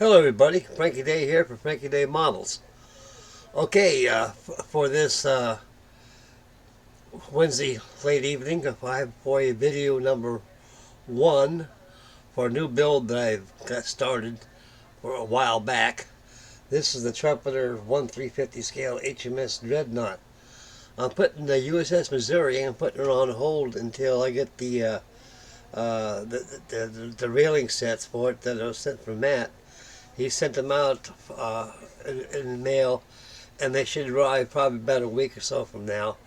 Hello everybody, Frankie Day here for Frankie Day Models. Okay, for this Wednesday late evening, I have for you video number 1 for a new build that I've got started for a while back. This is the Trumpeter 1/350 scale HMS Dreadnought. I'm putting the USS Missouri, I'm putting it on hold until I get the railing sets for it that are sent from Matt. He sent them out in the mail, and they should arrive probably about a week or so from now.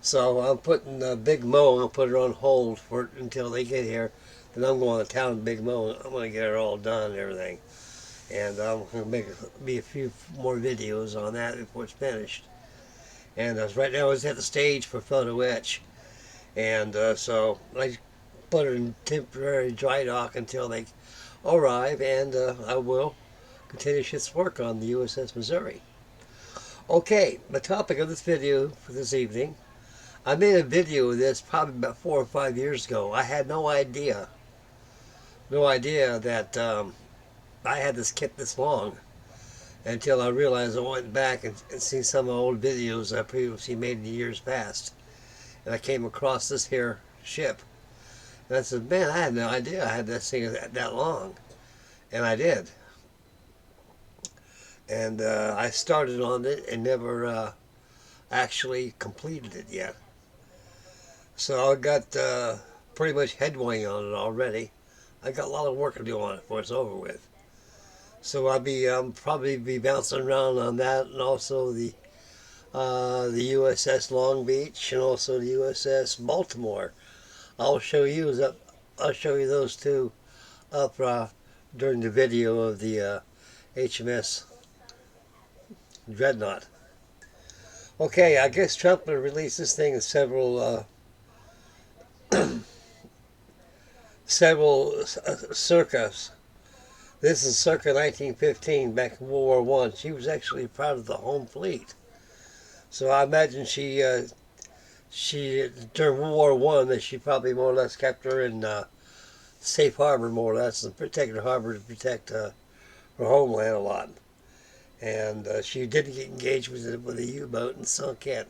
So I'm putting Big Mo, I'll put it on hold for until they get here. Then I'm going to town with Big Mo. I'm going to get it all done and everything. And I'm going to make a few more videos on that before it's finished. And right now I was at the stage for Photo-etch. And so I put it in temporary dry dock until they arrive, and I will continue its work on the USS Missouri. Okay, the topic of this video for this evening, I made a video of this probably about 4 or 5 years ago. I had no idea that I had this kit this long until I realized I went back and seen some old videos I previously made in years past. And I came across this here ship. And I said, man, I had no idea I had this thing that long. And I did. And I started on it and never actually completed it yet. So I got pretty much headway on it already. I got a lot of work to do on it before it's over with. So I'll probably be bouncing around on that, and also the USS Long Beach and also the USS Baltimore. I'll show you those two up during the video of the HMS Dreadnought. Okay, I guess Trump released this thing in several circas. This is circa 1915, back in World War I. She was actually proud of the home fleet. So I imagine she during World War I, that she probably more or less kept her in safe harbor, more or less, and protected her harbor to protect her homeland a lot. And she did get engaged with a U-boat and sunk in.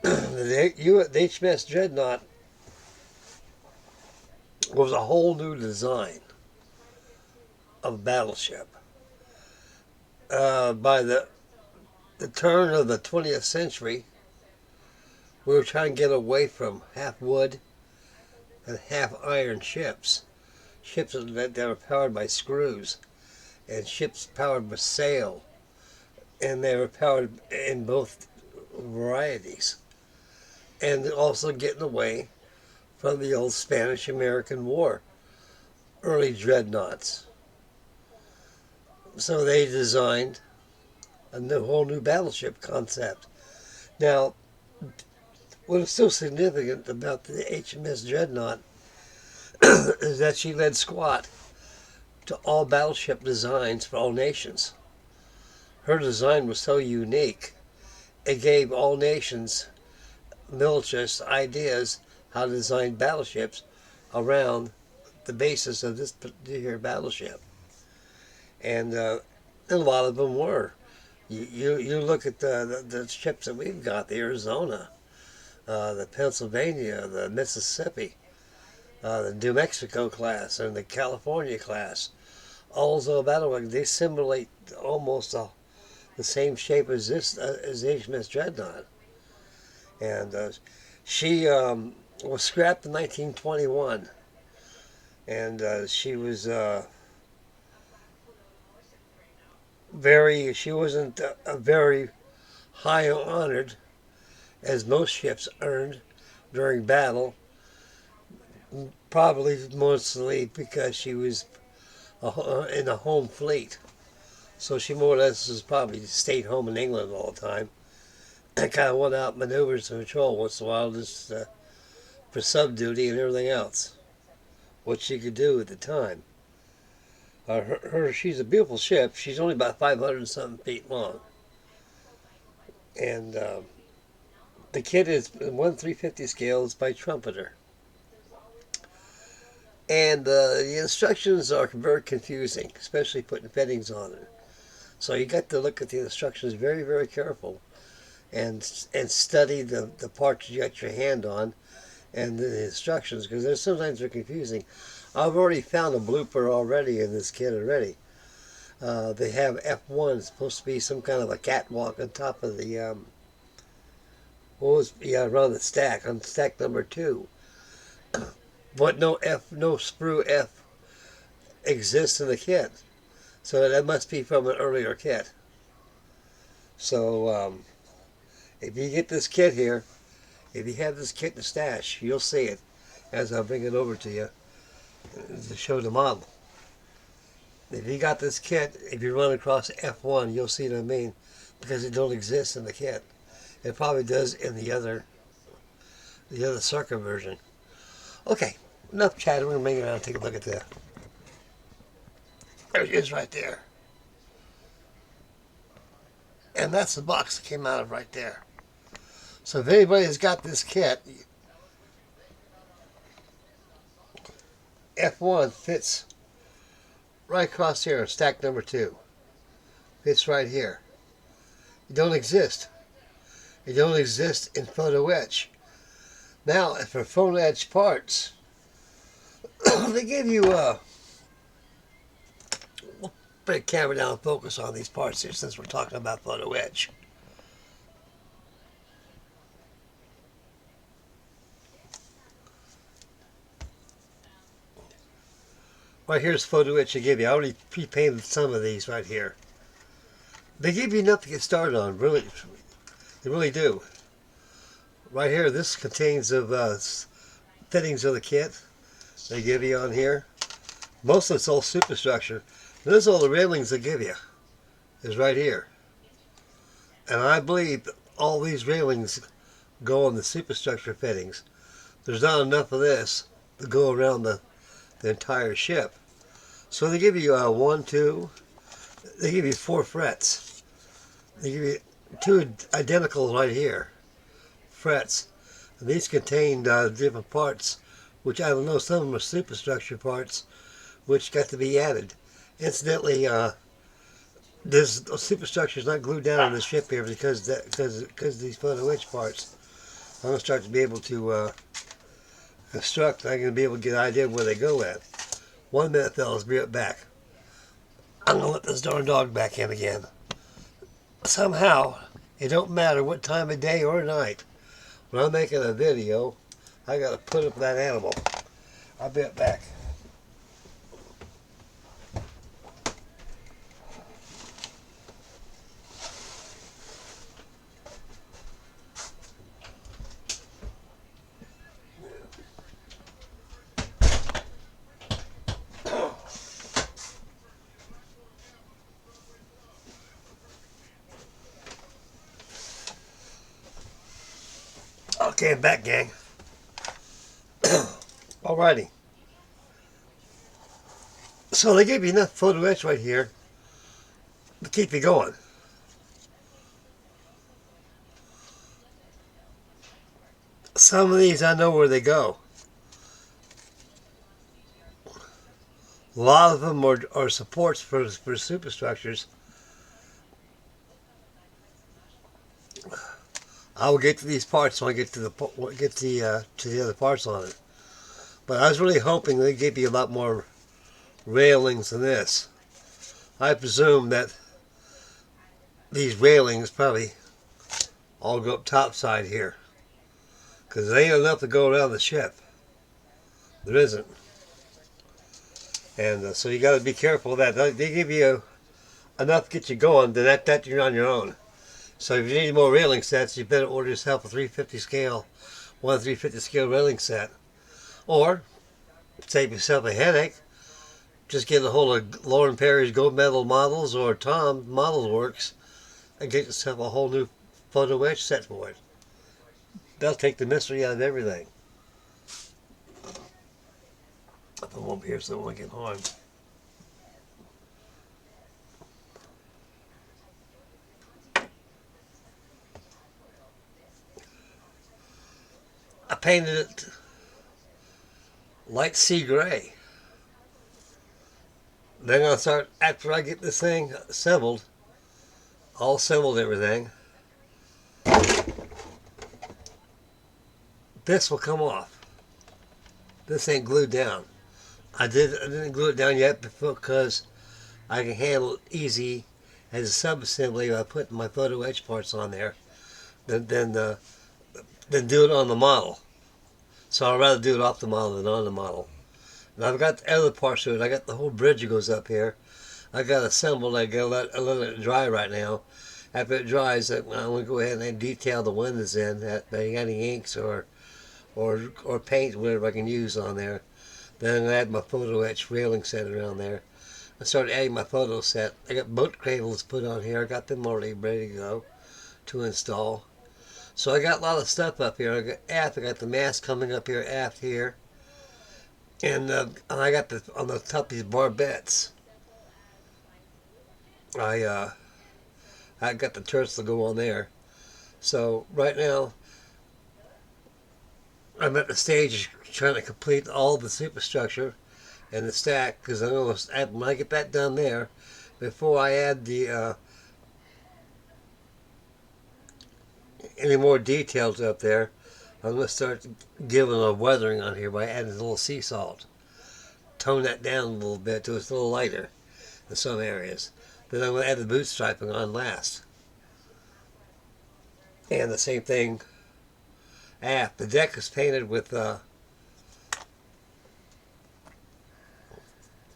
The HMS Dreadnought was a whole new design of a battleship. By the turn of the 20th century, we were trying to get away from half wood and half iron ships. Ships that were powered by screws, and ships powered by sail, and they were powered in both varieties. And also getting away from the old Spanish-American War, early dreadnoughts. So they designed a whole new battleship concept. Now, what is so significant about the HMS Dreadnought is that she led squad to all battleship designs for all nations. Her design was so unique, it gave all nations militarists ideas how to design battleships around the basis of this particular battleship. And a lot of them were. You look at the ships that we've got, the Arizona, the Pennsylvania, the Mississippi, the New Mexico class, and the California class. All those battleways, they simulate almost the same shape as this as HMS Dreadnought. And she was scrapped in 1921, and she was she wasn't very high honored as most ships earned during battle, probably mostly because she was in the home fleet. So she more or less was probably stayed home in England all the time. And kind of went out maneuvers and patrol once in a while, just for sub duty and everything else, what she could do at the time. She's a beautiful ship. She's only about 500 and something feet long. And the kit is 1/350 scale. It's by Trumpeter. And the instructions are very confusing, especially putting fittings on it. So you got to look at the instructions very, very careful, and study the parts you got your hand on and the instructions, because there's sometimes they're confusing. I've already found a blooper already in this kit already. They have F1. It's supposed to be some kind of a catwalk on top of the around the stack, on stack number 2. But no sprue F exists in the kit, so that must be from an earlier kit. So if you get this kit here, if you have this kit in the stash, you'll see it as I bring it over to you to show the model. If you got this kit, if you run across F1, you'll see what I mean, because it don't exist in the kit. It probably does in the other circuit version. Okay, enough chatting. We're going to bring it around and take a look at that. There it is right there. And that's the box that came out of right there. So if anybody's got this kit, F1 fits right across here, stack number 2. Fits right here. It don't exist. It don't exist in Photo-etch. Now, for Photo-etch parts, they give you we'll put the camera down and focus on these parts here since we're talking about Photo-etch. Right here's Photo-etch they give you. I already pre-painted some of these right here. They give you enough to get started on, really. They really do. Right here, this contains of fittings of the kit they give you on here. Most of it's all superstructure. This is all the railings they give you. Is right here. And I believe all these railings go on the superstructure fittings. There's not enough of this to go around the entire ship. So they give you 1, 2, they give you 4 frets. They give you 2 identical right here, frets. And these contain different parts, which I don't know, some of them are superstructure parts, which got to be added. Incidentally, this superstructure is not glued down on the ship here because of these Photo-etch parts. I'm going to start to be able to construct. I'm going to be able to get an idea of where they go at. 1 minute, fellas, be right back. I'm going to let this darn dog back in again. Somehow, it don't matter what time of day or night, when I'm making a video, I got to put up that animal. I'll be right back. Okay, I'm back, gang. Alrighty. So they gave you enough Photo-etch right here to keep you going. Some of these I know where they go. A lot of them are supports for superstructures. I will get to these parts when I get to the other parts on it. But I was really hoping they'd give you a lot more railings than this. I presume that these railings probably all go up top side here, because there ain't enough to go around the ship. There isn't. And so you got to be careful of that. They give you enough to get you going, then that you're on your own. So if you need more railing sets, you better order yourself a 350 scale, 350 scale railing set. Or, save yourself a headache, just get a hold of Lauren Perry's Gold Medal Models or Tom Models Works and get yourself a whole new Photo-etch set for it. That'll take the mystery out of everything. I won't be here so I won't get harmed. I painted it light sea gray. Then I'm gonna start, after I get this thing assembled, all assembled everything, this will come off. This ain't glued down. I didn't glue it down yet because I can handle it easy as a sub-assembly by putting my Photo-etch parts on there than do it on the model. So I'd rather do it off the model than on the model. And I've got the other parts to it. I got the whole bridge that goes up here. I got it assembled. I gotta let it dry right now. After it dries, I'm gonna go ahead and detail the windows in. Any inks or paint, whatever I can use on there. Then I'm gonna add my Photo-etch railing set around there. I started adding my photo set. I got boat cradles put on here. I got them already ready to go to install. So I got a lot of stuff up here. I got the mast coming up here aft here. And I got on the top of these barbettes. I got the turrets to go on there. So right now, I'm at the stage trying to complete all the superstructure and the stack, because I'm going to add, when I get that done there, before I add the any more details up there, I'm going to start giving a weathering on here by adding a little sea salt. Tone that down a little bit so it's a little lighter in some areas. Then I'm going to add the boot striping on last. And the same thing aft. The deck is painted with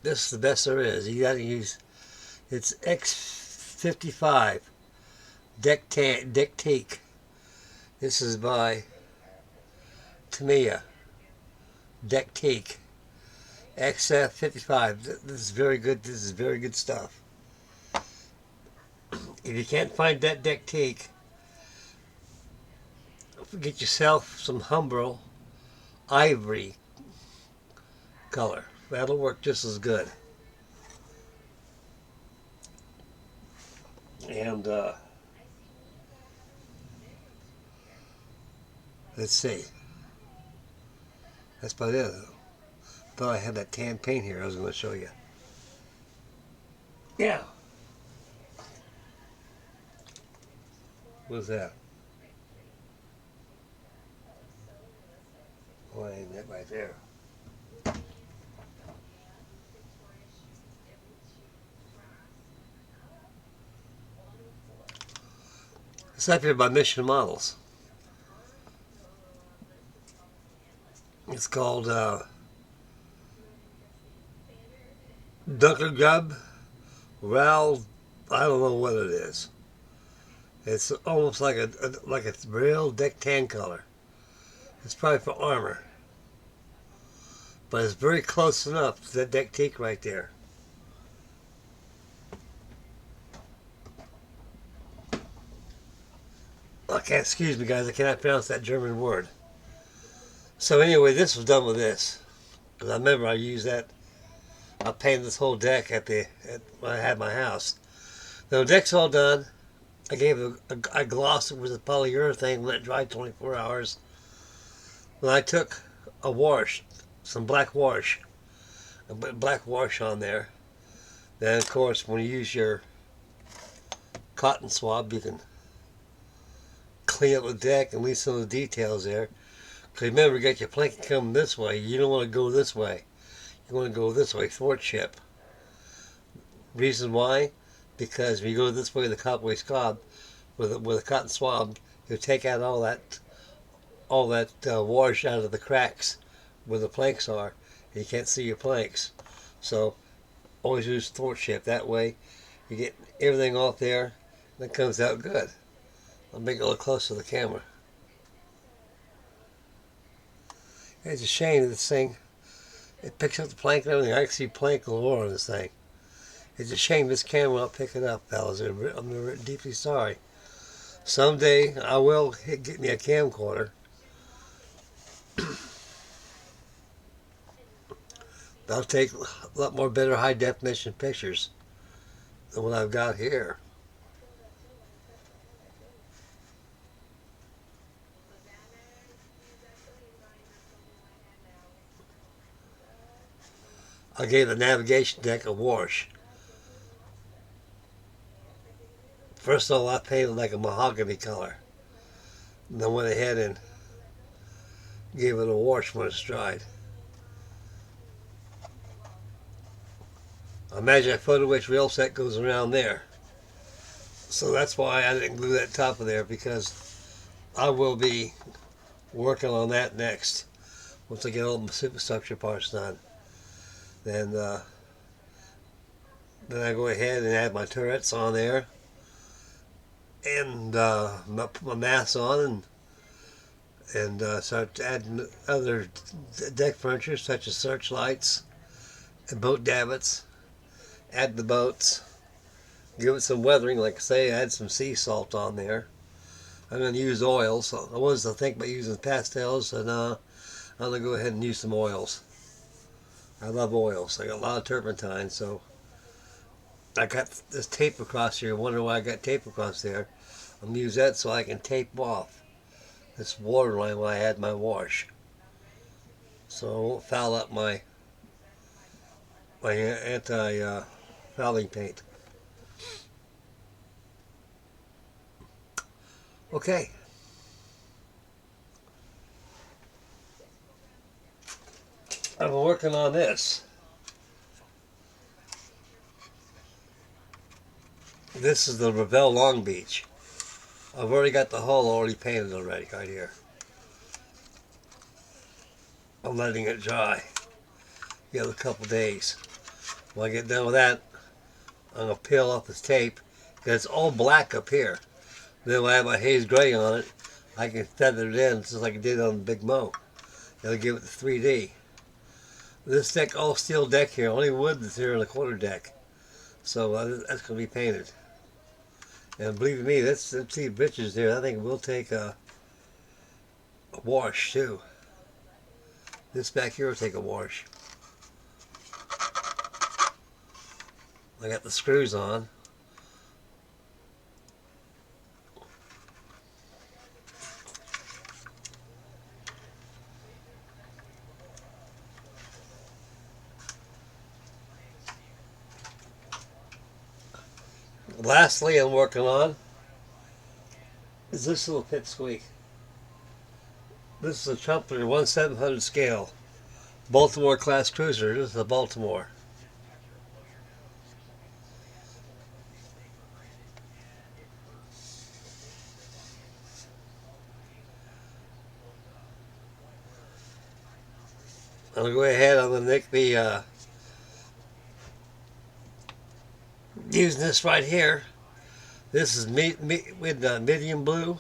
this is the best there is. You got to use, it's X55 deck teak. This is by Tamiya deck teak XF55. This is very good. This is very good stuff. If you can't find that deck teak, get yourself some Humbrol ivory color. That'll work just as good. And let's see. That's about it. Thought I had that tan paint here I was going to show you. Yeah. What's that? Oh, ain't that right there. It's up here by Mission Models. It's called Dunker Gub Ral. I don't know what it is. It's almost like a real deck tan color. It's probably for armor, but it's very close enough to that deck teak right there. Okay, excuse me guys, I cannot pronounce that German word. So anyway, this was done with this. Because I remember I used that. I painted this whole deck when I had my house. Now the deck's all done. I gave it I glossed it with a polyurethane, let it dry 24 hours. Then I took a wash, some black wash, a black wash on there. Then of course when you use your cotton swab, you can clean up the deck and leave some of the details there. Because remember, you got your planking coming this way. You don't want to go this way. You want to go this way, thwart ship. Reason why? Because if you go this way, the copway swab, with a cotton swab, you'll take out all that wash out of the cracks where the planks are. And you can't see your planks. So always use thwart ship. That way, you get everything off there, and it comes out good. I'll make it look close to the camera. It's a shame that this thing, it picks up the plank and everything. I can see plank galore on this thing. It's a shame this camera won't pick it up, fellas. I'm deeply sorry. Someday I will get me a camcorder. I'll take a lot more better high definition pictures than what I've got here. I gave the navigation deck a wash. First of all, I painted like a mahogany color. And then went ahead and gave it a wash when it's dried. Imagine a Photo-etch rail set goes around there. So that's why I didn't glue that top of there, because I will be working on that next. Once I get all my superstructure parts done. Then I go ahead and add my turrets on there. And put my mass on and start adding other deck furniture such as searchlights and boat davits. Add the boats, give it some weathering, like I say, add some sea salt on there. I'm going to use oils. So I was to think about using pastels, and I'm going to go ahead and use some oils. I love oils. I got a lot of turpentine, so I got this tape across here. I wonder why I got tape across there. I'm going to use that so I can tape off this waterline when I add my wash, so I won't foul up my anti-fouling paint. Okay. I've been working on this. This is the Revell Long Beach. I've already got the hull already painted already, right here. I'm letting it dry. Give it a couple days. When I get done with that, I'm going to peel off this tape, because it's all black up here. Then when I have my haze gray on it, I can feather it in just like I did on the Big Mo. It'll give it the 3D. This deck, all steel deck here, only wood that's here on the quarter deck. So that's going to be painted. And believe me, let's see bitches there. I think we'll take a wash too. This back here will take a wash. I got the screws on. Lastly, I'm working on is this little pipsqueak. This is a Trumpeter 1/700 scale Baltimore class cruiser. This is a Baltimore. I'm going to go ahead, I'm going to make the using this right here. This is with medium blue.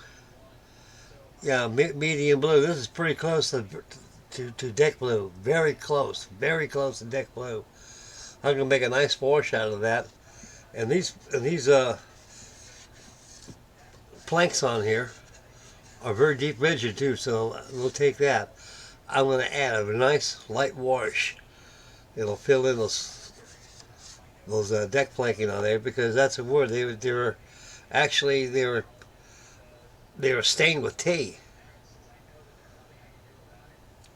Yeah, medium blue. This is pretty close to deck blue. Very close to deck blue. I'm going to make a nice wash out of that. And these planks on here are very deep rigid too, so we'll take that. I'm going to add a nice light wash. It'll fill in those deck planking on there, because that's a wood. They were stained with tea,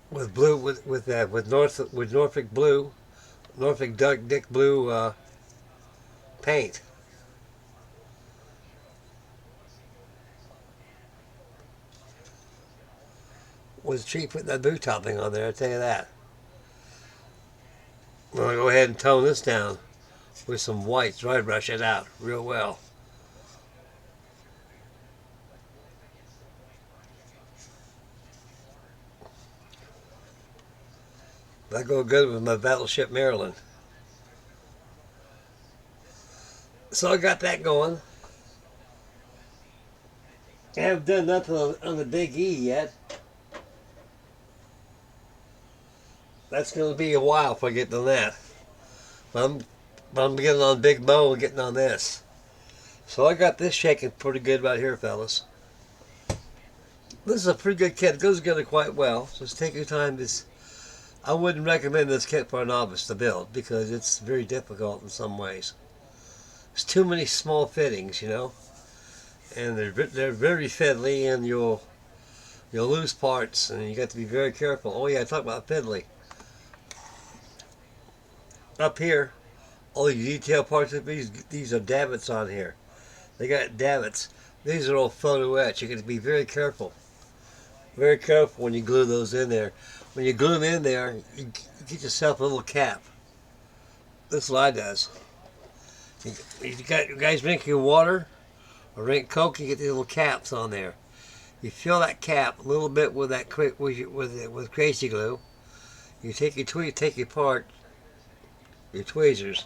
with blue, with Norfolk blue, Norfolk Dick blue paint. Was cheap putting that boot topping on there, I'll tell you that. I'm going to go ahead and tone this down with some white, dry brush it out real well. That go good with my Battleship Maryland. So I got that going. I haven't done nothing on the Big E yet. That's going to be a while if I get done that. But I'm getting on Big Mo and getting on this. So I got this shaking pretty good right here, fellas. This is a pretty good kit. It goes together quite well. Just take your time. I wouldn't recommend this kit for a novice to build, because it's very difficult in some ways. There's too many small fittings, you know, and they're very fiddly, and you'll lose parts, and you got to be very careful. Oh yeah, I talked about Fiddly. up here, all the detail parts of these are davits on here. They got davits. These are all photo-etch. You got to be very careful. Very careful when you glue those in there. When you glue them in there, you get yourself a little cap. This is what I does. You guys drinking water or drink Coke, you get these little caps on there. You fill that cap a little bit with that with crazy glue. You take your part, your tweezers,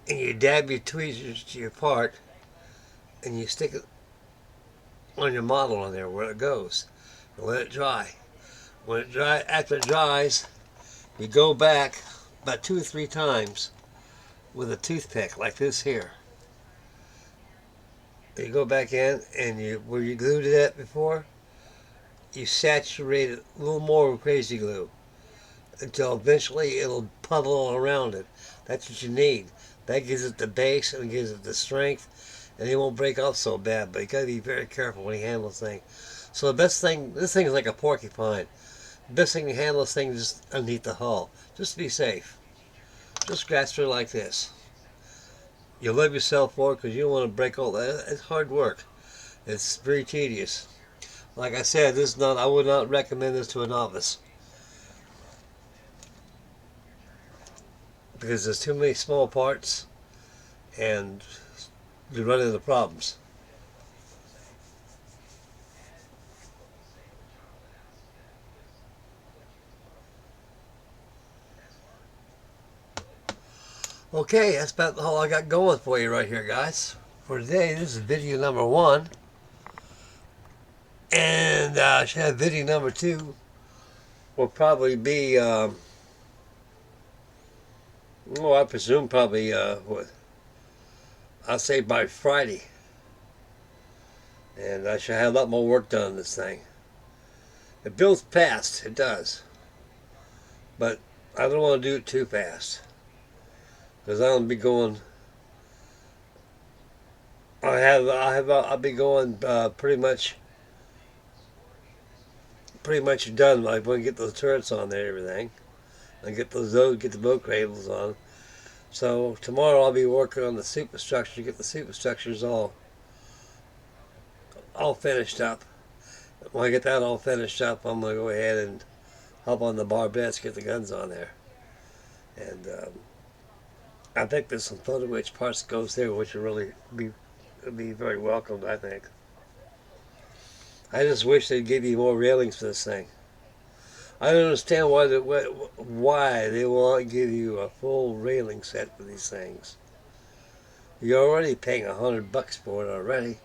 and you dab your tweezers to your part, and you stick it on your model on there where it goes, and let it dry. After it dries, you go back about 2 or 3 times with a toothpick like this here. You go back in, and where you glued it at before, you saturate it a little more with crazy glue until eventually it'll puddle all around it. That's what you need. That gives it the base and gives it the strength, and it won't break off so bad. But you gotta be very careful when you handle this thing. So the best thing, this thing is like a porcupine. The best thing to handle this thing is just underneath the hull, just to be safe. Just scratch through like this. You love yourself for it because you don't want to break all that. It's hard work. It's very tedious. Like I said, this is not. I would not recommend this to a novice because there's too many small parts, and you run into problems. Okay, that's about all I got going for you right here, guys. For today, this is video number 1. And I should have video number 2. Will probably be, I presume probably, I'll say by Friday. And I should have a lot more work done on this thing. It builds fast, it does. But I don't want to do it too fast, because I'll be going. I'll be going pretty much done. I'm going to get those turrets on there, and everything, and get the boat cradles on. So tomorrow I'll be working on the superstructure. Get the superstructures all finished up. When I get that all finished up, I'm going to go ahead and hop on the barbettes, get the guns on there, and. I think there's some Photo-etch parts that goes there, which will really be very welcomed, I think. I just wish they'd give you more railings for this thing. I don't understand why they won't give you a full railing set for these things. You're already paying $100 for it already.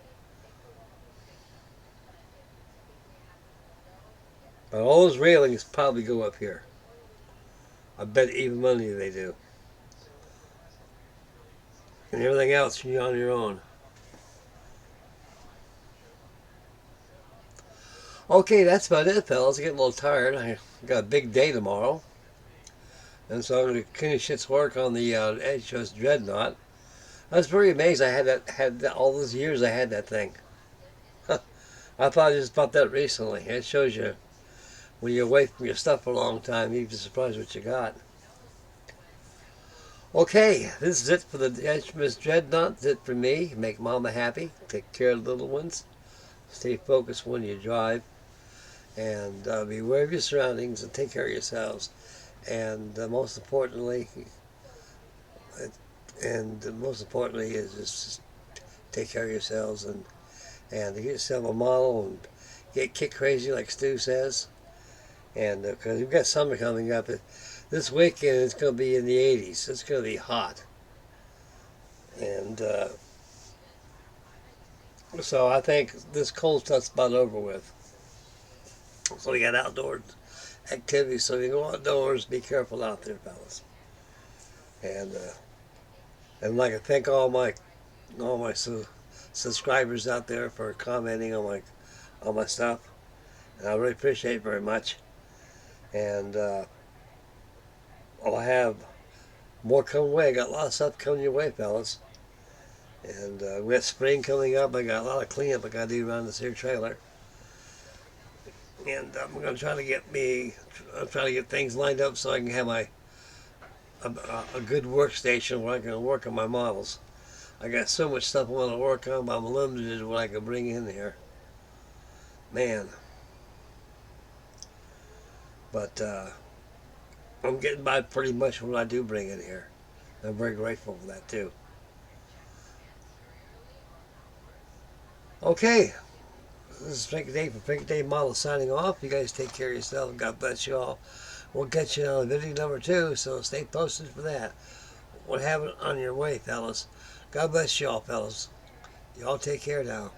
But all those railings probably go up here. I bet even money they do. And everything else you're on your own. Okay, that's about it, fellas. I get a little tired. I got a big day tomorrow, and so I'm going to finish its work on the HMS DREADNOUGHT. I was very amazed. I had that all those years. I had that thing. I thought I just bought that recently. It shows you when you're away from your stuff for a long time, you'd be surprised what you got. Okay, this is it for the HMS DREADNOUGHT. This is it for me. Make mama happy. Take care of the little ones. Stay focused when you drive. And be aware of your surroundings and take care of yourselves. And most importantly is just take care of yourselves and get yourself a model and get kick crazy like Stu says. And because we've got summer coming up. This weekend it's going to be in the 80s. It's going to be hot. And so I think this cold stuff's about over with. So we got outdoor activities. So if you go outdoors, be careful out there, fellas. And I'd like to thank all my subscribers out there for commenting on my stuff. And I really appreciate it very much. And I'll have more coming away. I got a lot of stuff coming your way, fellas. And we got spring coming up. I got a lot of cleanup I got to do around this here trailer. and I'm going to try to get things lined up so I can have a good workstation where I can work on my models. I got so much stuff I want to work on, but I'm limited to what I can bring in here. Man. But I'm getting by pretty much what I do bring in here. I'm very grateful for that too. Okay. This is Frankie Day from Frankie Day Model signing off. You guys take care of yourself. God bless you all. We'll get you on video number 2, so stay posted for that. We'll have it on your way, fellas. God bless you all, fellas. Y'all take care now.